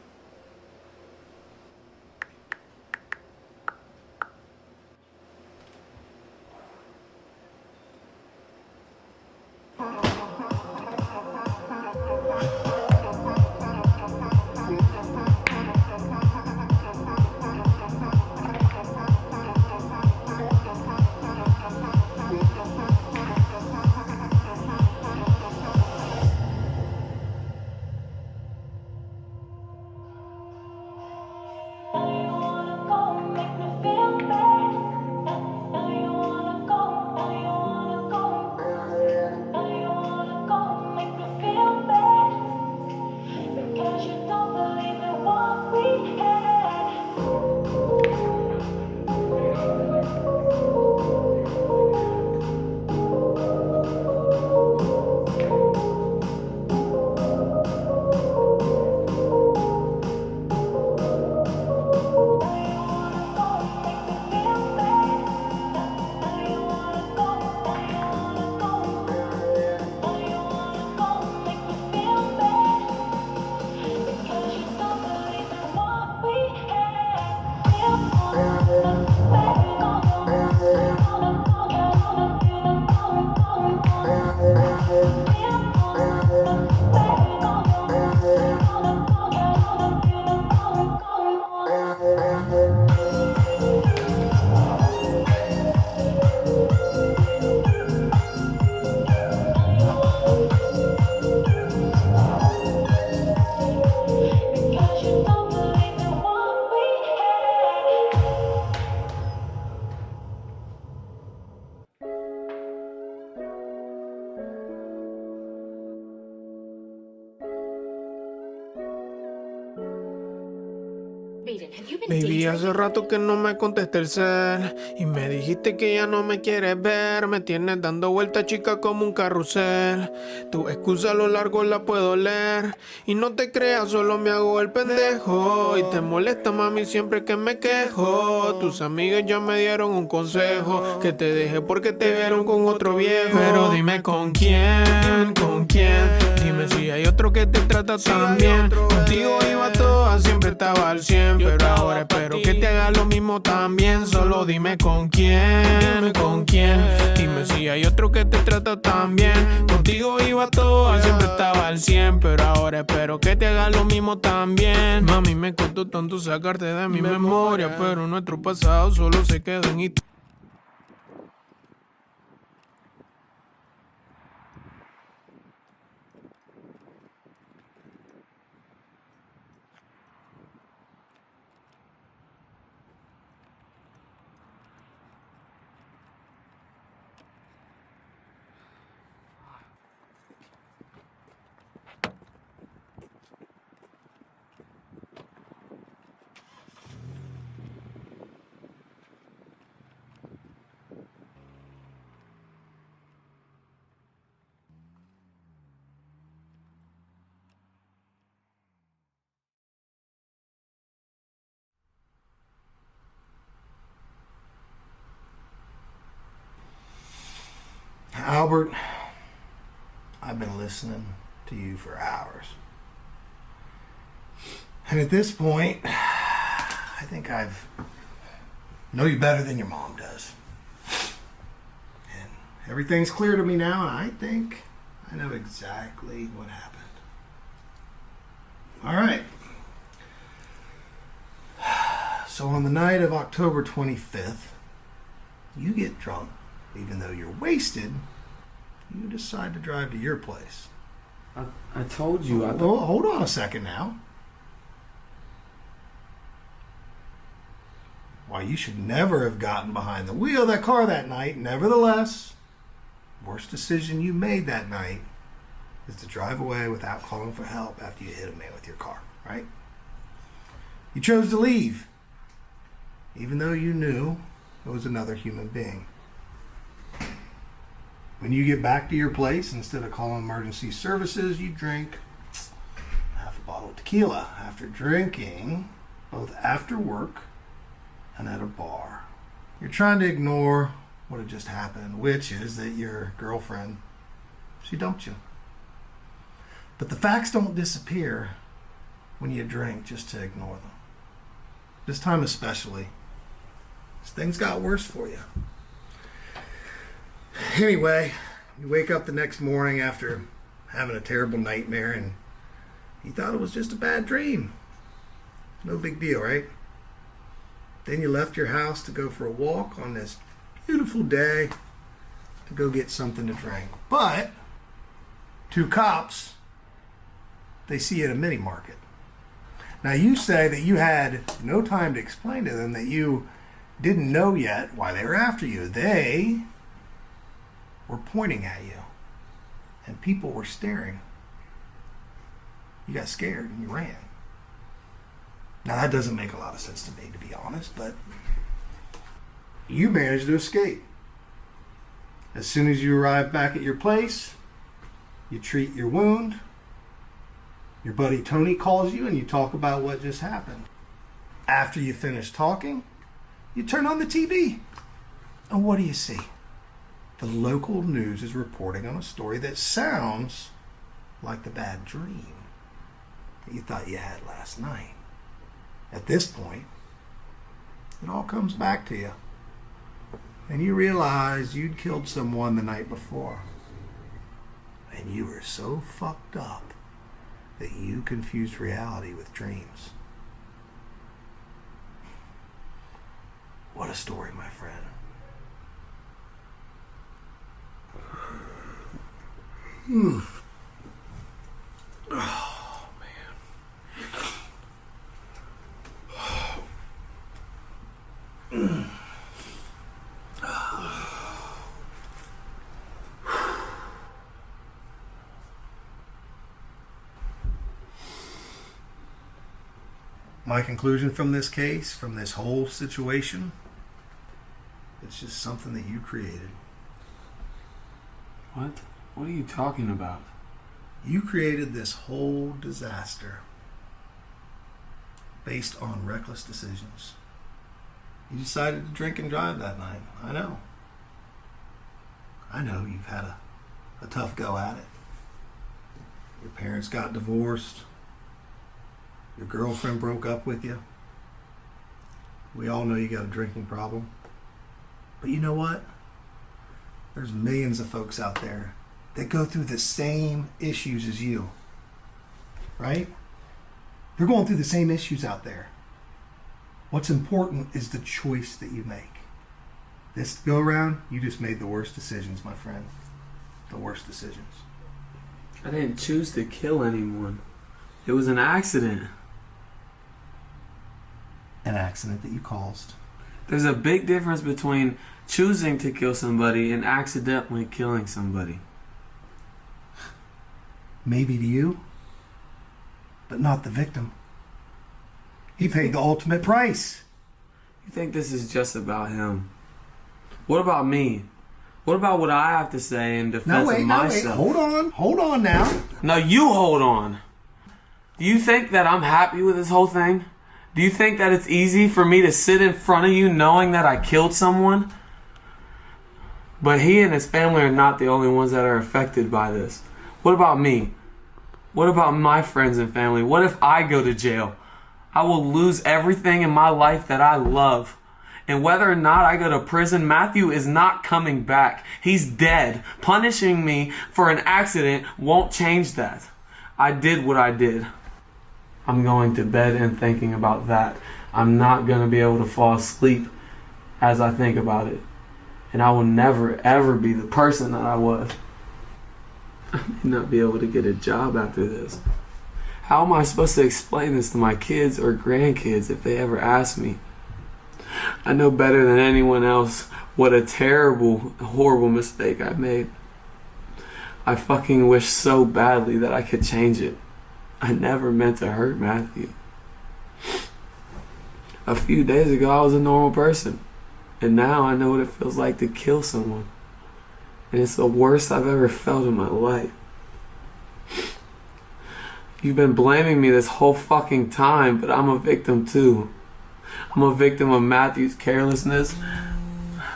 Because you don't believe in what we had. Baby, hace rato que no me contesté el cel y me dijiste que ya no me quieres ver. Me tienes dando vueltas, chica, como un carrusel. Tu excusa a lo largo la puedo leer y no te creas, solo me hago el pendejo. Y te molesta, mami, siempre que me quejo. Tus amigas ya me dieron un consejo, que te dejé porque te vieron con otro viejo. Pero dime con quién, con quién. Dime si hay otro que te trata tan bien. Contigo iba toda, siempre estaba al 100. Pero ahora espero que te haga lo mismo también. Solo dime con quién, con quién. Dime si hay otro que te trata tan bien. Contigo iba toda, siempre estaba al 100. Pero ahora espero que te haga lo mismo también. Mami, me costó tanto sacarte de mi memoria, pero nuestro pasado solo se quedó en historia. Albert, I've been listening to you for hours. And at this point, I think I know you better than your mom does. And everything's clear to me now, and I think I know exactly what happened. All right. So on the night of October 25th, you get drunk. Even though you're wasted, you decide to drive to your place. I told you. Hold on a second now. Why, you should never have gotten behind the wheel of that car that night. Nevertheless, worst decision you made that night is to drive away without calling for help after you hit a man with your car, right? You chose to leave, even though you knew it was another human being. When you get back to your place, instead of calling emergency services, you drink half a bottle of tequila after drinking, both after work and at a bar. You're trying to ignore what had just happened, which is that your girlfriend, she dumped you. But the facts don't disappear when you drink just to ignore them. This time especially, things got worse for you. Anyway, you wake up the next morning after having a terrible nightmare and you thought it was just a bad dream. No big deal, right? Then you left your house to go for a walk on this beautiful day to go get something to drink. But two cops, they see you at a mini market. Now you say that you had no time to explain to them that you didn't know yet why they were after you. They were pointing at you, and people were staring. You got scared and you ran. Now that doesn't make a lot of sense to me, to be honest, but you managed to escape. As soon as you arrive back at your place, you treat your wound. Your buddy Tony calls you and you talk about what just happened. After you finish talking, you turn on the TV. And what do you see? The local news is reporting on a story that sounds like the bad dream that you thought you had last night. At this point, it all comes back to you. And you realize you'd killed someone the night before. And you were so fucked up that you confused reality with dreams. What a story, my friend. Oh, man. My conclusion from this case, from this whole situation, it's just something that you created. What? What are you talking about? You created this whole disaster based on reckless decisions. You decided to drink and drive that night. I know. I know you've had a tough go at it. Your parents got divorced. Your girlfriend broke up with you. We all know you got a drinking problem. But you know what? There's millions of folks out there that go through the same issues as you. Right? They're going through the same issues out there. What's important is the choice that you make. This go around, you just made the worst decisions, my friend. The worst decisions. I didn't choose to kill anyone. It was an accident. An accident that you caused. There's a big difference between choosing to kill somebody and accidentally killing somebody. Maybe to you, but not the victim. He paid the ultimate price. You think this is just about him? What about me? What about what I have to say in defense of myself? Hold on now. No, you hold on. Do you think that I'm happy with this whole thing? Do you think that it's easy for me to sit in front of you knowing that I killed someone? But he and his family are not the only ones that are affected by this. What about me? What about my friends and family? What if I go to jail? I will lose everything in my life that I love. And whether or not I go to prison, Matthew is not coming back. He's dead. Punishing me for an accident won't change that. I did what I did. I'm going to bed and thinking about that. I'm not going to be able to fall asleep as I think about it. And I will never, ever be the person that I was. I may not be able to get a job after this. How am I supposed to explain this to my kids or grandkids if they ever ask me? I know better than anyone else what a terrible, horrible mistake I made. I fucking wish so badly that I could change it. I never meant to hurt Matthew. A few days ago I was a normal person. And now I know what it feels like to kill someone. And it's the worst I've ever felt in my life. You've been blaming me this whole fucking time, but I'm a victim too. I'm a victim of Matthew's carelessness,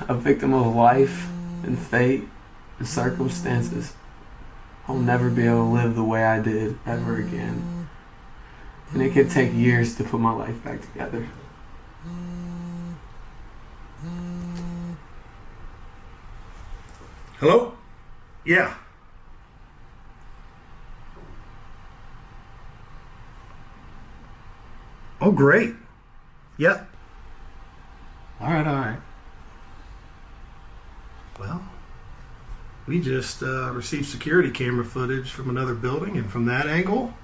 a victim of life and fate and circumstances. I'll never be able to live the way I did ever again. And it could take years to put my life back together. Hello? Yeah. Oh, great. Yep. All right. Well, we just received security camera footage from another building, and from that angle,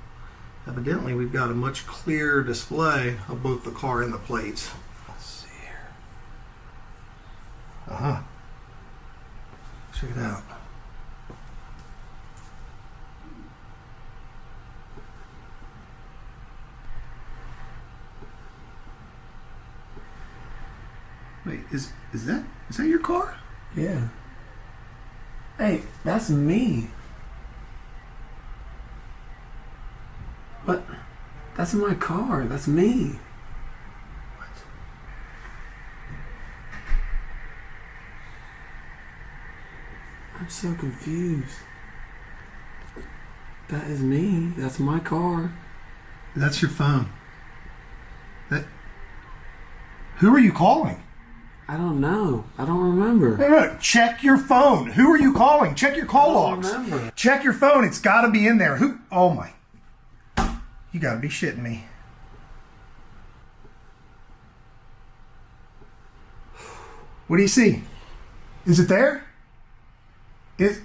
evidently we've got a much clearer display of both the car and the plates. Let's see here. Uh-huh. Check it out. Wait, is that your car? Yeah. Hey, that's me. What? That's my car. That's me. What? I'm so confused. That is me. That's my car. That's your phone. Who are you calling? I don't know. I don't remember. No. Check your phone. Who are you calling? Check your call logs. I don't remember. Check your phone. It's got to be in there. Who? Oh my. You got to be shitting me. What do you see? Is it there? Is...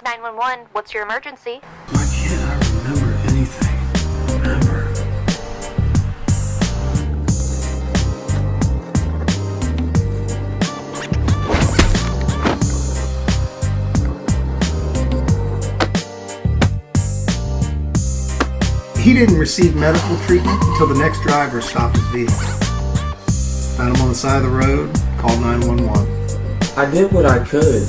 911, what's your emergency? Why can't I remember anything? Ever. He didn't receive medical treatment until the next driver stopped his vehicle. Found him on the side of the road, called 911. I did what I could.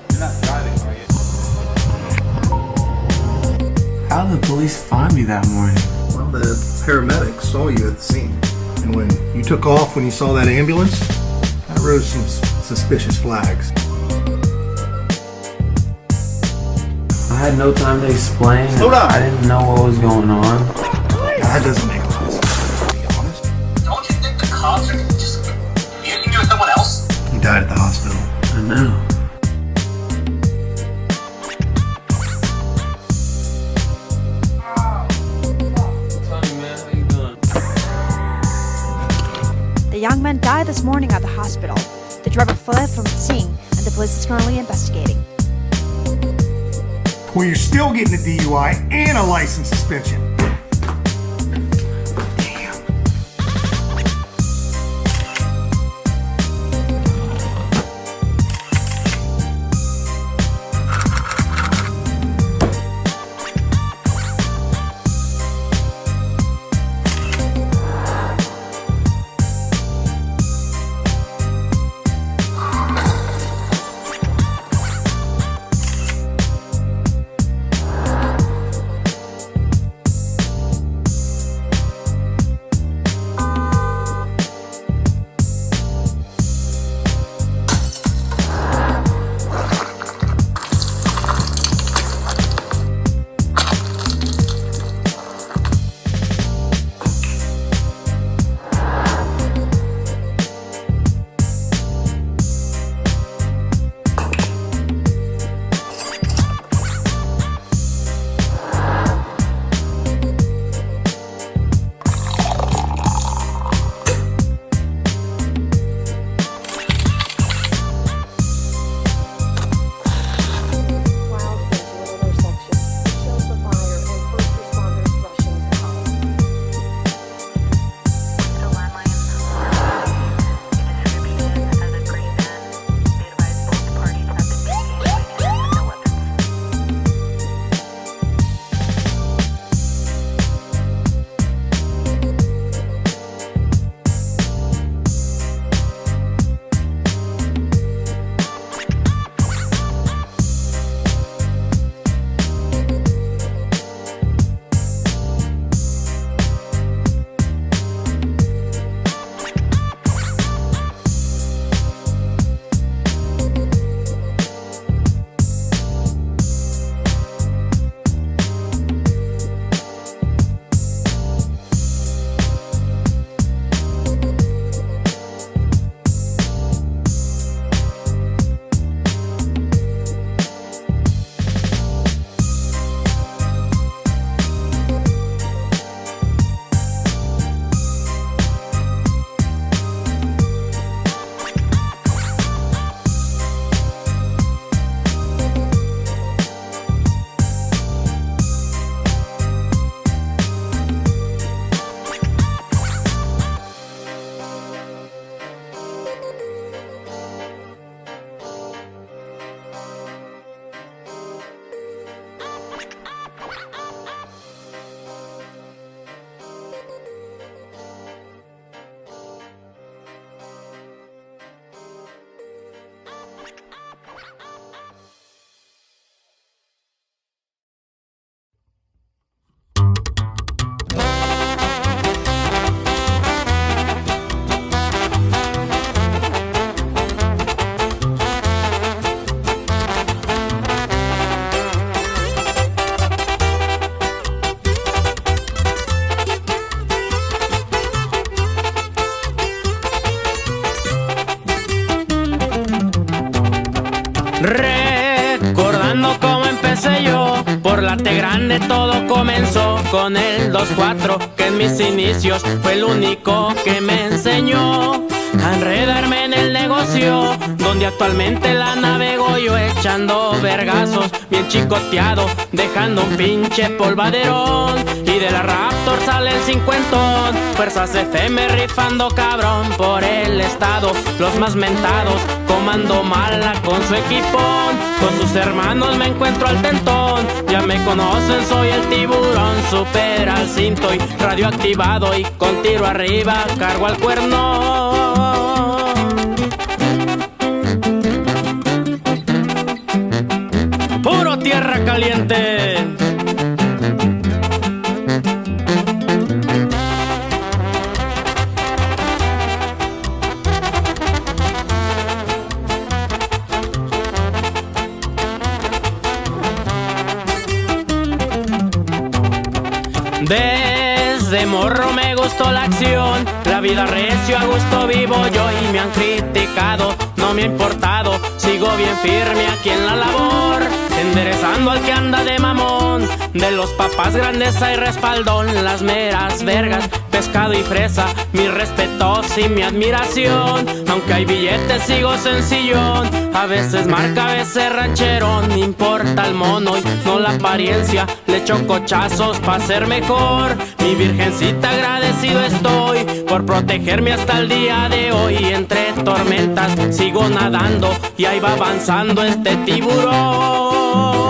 You're not driving, are you? How did the police find me that morning? Well, the paramedics saw you at the scene. And when you took off when you saw that ambulance, that rose some suspicious flags. I had no time to explain. Slow down. I didn't know what was going on. That doesn't make a lot of sense, to be honest. Don't you think the cops are just confusing you with someone else? He died at the hospital. I know. The young man died this morning at the hospital. The driver fled from the scene, and the police is currently investigating. Well, you're still getting a DUI and a license suspension. Recordando cómo empecé yo, por Late Grande todo comenzó con el 2-4, que en mis inicios fue el único que me enseñó a enredarme en el negocio nació, donde actualmente la navego yo echando vergazos, bien chicoteado, dejando un pinche polvaderón. Y de la Raptor sale el 50, fuerzas FM rifando cabrón por el estado, los más mentados, comando mala con su equipón, con sus hermanos me encuentro al tentón, ya me conocen, soy el tiburón, super al cinto y radioactivado y con tiro arriba cargo al cuerno. Puro tierra caliente. Desde morro me gustó la acción, la vida recio a gusto vivo yo y me han criticado, no me ha importado, sigo bien firme aquí en la labor, enderezando al que anda de mamón, de los papás grandes hay respaldón, las meras vergas, pescado y fresa, mis respetos y mi admiración, aunque hay billetes sigo sencillón, a veces marca, a veces rancherón, no importa el mono y no la apariencia, le echo cochazos pa' ser mejor, mi virgencita agradecido estoy, por protegerme hasta el día de hoy, entre tormentas sigo nadando y ahí va avanzando este tiburón.